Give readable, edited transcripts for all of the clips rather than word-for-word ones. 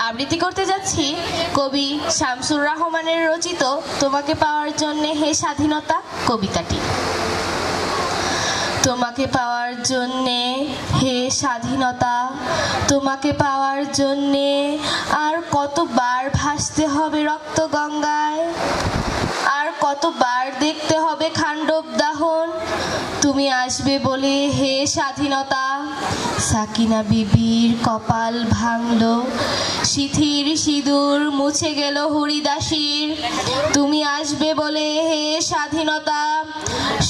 আবৃত্তি করতে যাচ্ছি কবি শামসুর রহমানের রচিত তোমাকে পাওয়ার জন্যে হে স্বাধীনতা কবিতাটি। তোমাকে পাওয়ার জন্যে হে স্বাধীনতা, তোমাকে পাওয়ার জন্যে আর কতবার ভাসতে হবে রক্ত গঙ্গায়, আর কতবার দেখতে হবে খান্ডব দাহন। তুমি আসবে বলে হে স্বাধীনতা, সাকিনা বিবির কপাল ভাঙলো, সিথির সিঁদুর মুছে গেল হরিদাসীর। তুমি আসবে বলে হে স্বাধীনতা,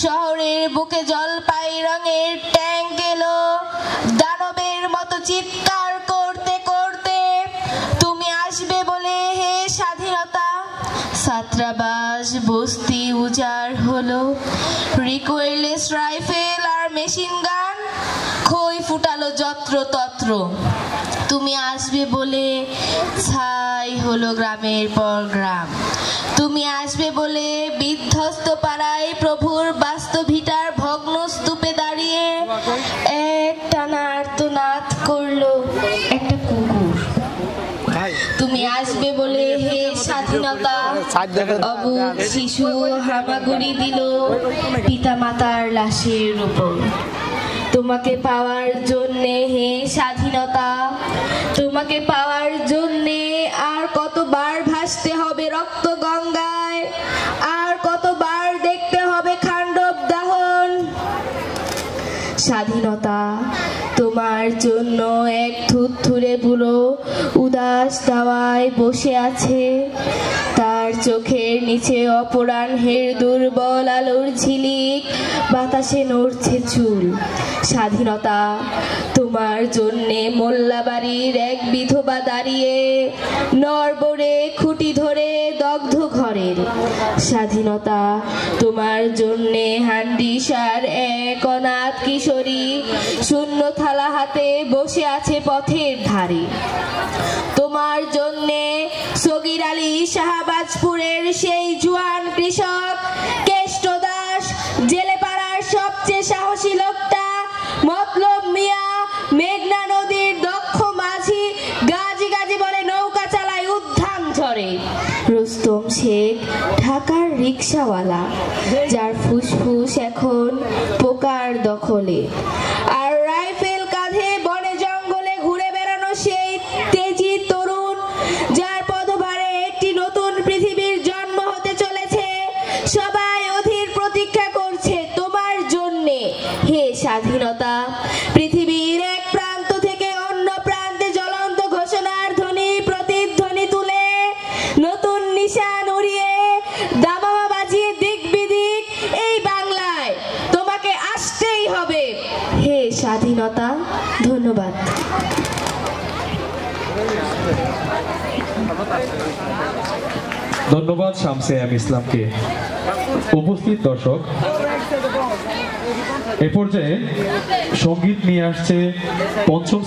শহরের বুকে জলপাই রঙের ট্যাঙ্ক এলো দানবের মতো চিৎকার করতে করতে। তুমি আসবে বলে হে স্বাধীনতা, ছাত্রাবাস বস্তি উজাড় হলো, রিকোয়েললেস রাইফেল আর মেশিন গান খই ফুটালো যত্র তত্র। তুমি আসবে বলে ছাই হলো গ্রামের পর গ্রাম। তুমি আসবে বলে বিধ্বস্ত পাড়ায় প্রভুর বাস্তভিটার ভগ্ন স্তূপে দাঁড়িয়ে একটানা আর্তনাদ করলো একটা কুকুর। তুমি আসবে বলে হে স্বাধীনতা, অবুঝ শিশু হামাগুড়ি দিল পিতা মাতার লাশের উপর। তোমাকে পাওয়ার জন্যে হে স্বাধীনতা, তোমাকে পাওয়ার জন্যে আর কতবার ভাসতে হবে রক্ত গঙ্গায়, আর কতবার দেখতে হবে খান্ডব দাহন। স্বাধীনতা তোমার জন্য এক থুরথুরে বুড়ো উদাস দাওয়ায় বসে আছে, তার চোখের নিচে অপরাহ্নের দুর্বল আলোর ঝিলিক, বাতাসে নড়ছে চুল। স্বাধীনতা তোমার জন্যে মোল্লাবাড়ির এক বিধবা দাঁড়িয়ে নড়বড়ে খুঁটি ধরে দগ্ধ ঘরের। স্বাধীনতা তোমার জন্যে হান্ডিসার এক অনাথ কিশোরী শূন্য থালা হাতে বসে আছে পথের ধারে। তোমার জন্যে সগির আলী শাহবাজপুরের সেই জুয়ান কৃষক কেষ্ট দাস, জেলে পাড়ার সবচেয়ে সাহসী লোকটা মতলব মিয়া, মেঘনা নদীর দক্ষ মাঝি, গাজী গাজী বলে নৌকা চালায় উদ্যান ঝরে। রুস্তম শেখ ঢাকার রিক্সাওয়ালা, যার ফুসফুস এখন পোকার দখলে, আর রাইফেল কাঁধে বনে জঙ্গলে ঘুরে বেড়ানো সেই তেজি তরুণ, যার পদভারে একটি নতুন পৃথিবীর জন্ম হতে চলেছে। সবাই অধীর প্রতীক্ষা করছে তোমার জন্যে হে স্বাধীনতা। পৃথিবীর এক প্রান্ত থেকে অন্য প্রান্তে জ্বলন্ত ঘোষণার ধ্বনি প্রতিধ্বনি তুলে, নতুন নিশান উড়িয়ে দামামা বাজিয়ে দিক বিদিক এই বাংলায় তোমাকে আসতেই হবে হে স্বাধীনতা। ধন্যবাদ। ধন্যবাদ শামসে এম ইসলামকে। উপস্থিত দর্শক, এ পর্যায়ে সঙ্গীত নিয়ে আসছে পঞ্চম